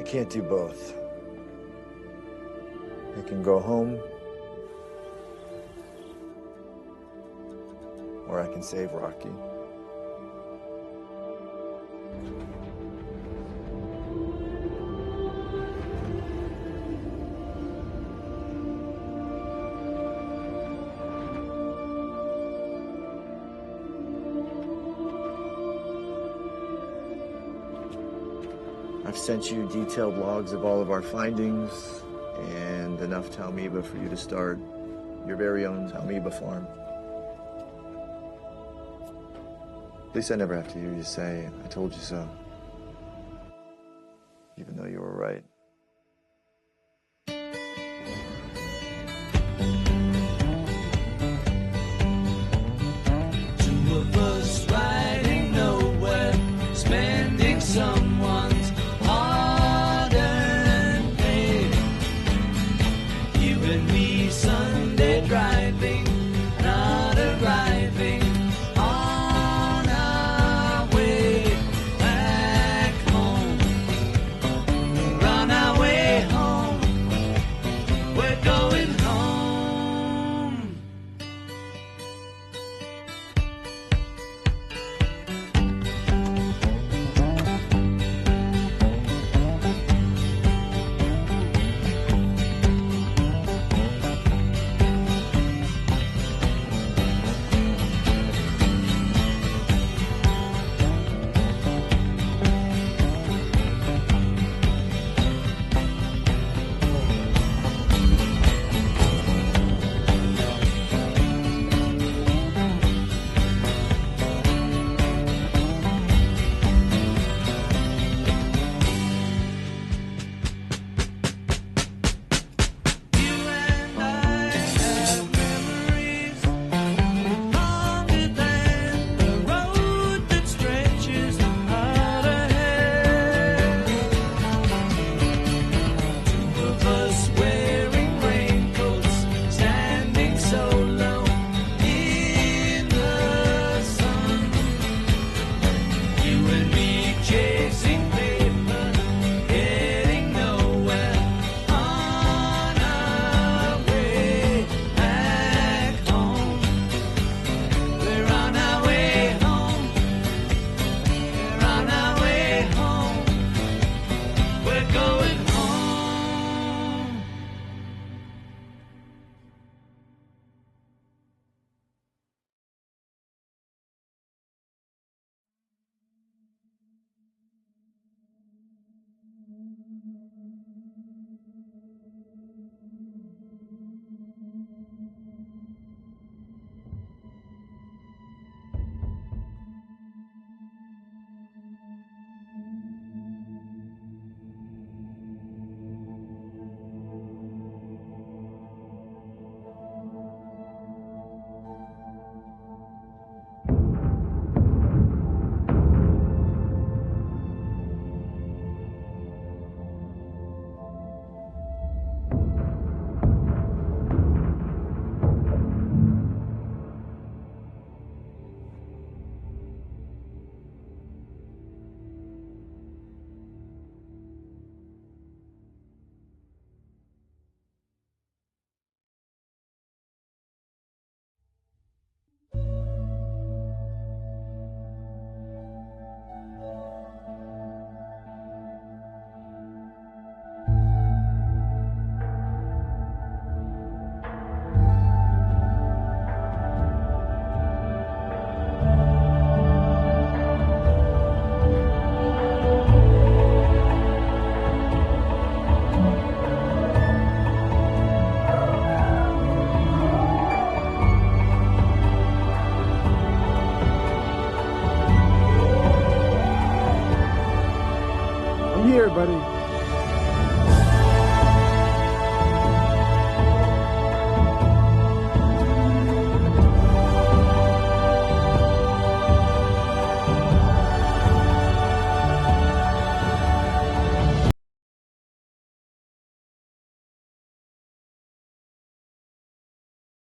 can't do both. I can go home, or I can save Rocky. I've sent you detailed logs of all of our findings and enough taumoeba for you to start your very own taumoeba farm. At least I never have to hear you say, "I told you so," even though you were right. Two of us riding nowhere, spending someone's hard-earned pay. You and me Sunday driving, not arriving on our way back home. We're on our way home, we're going home. I'm here, buddy.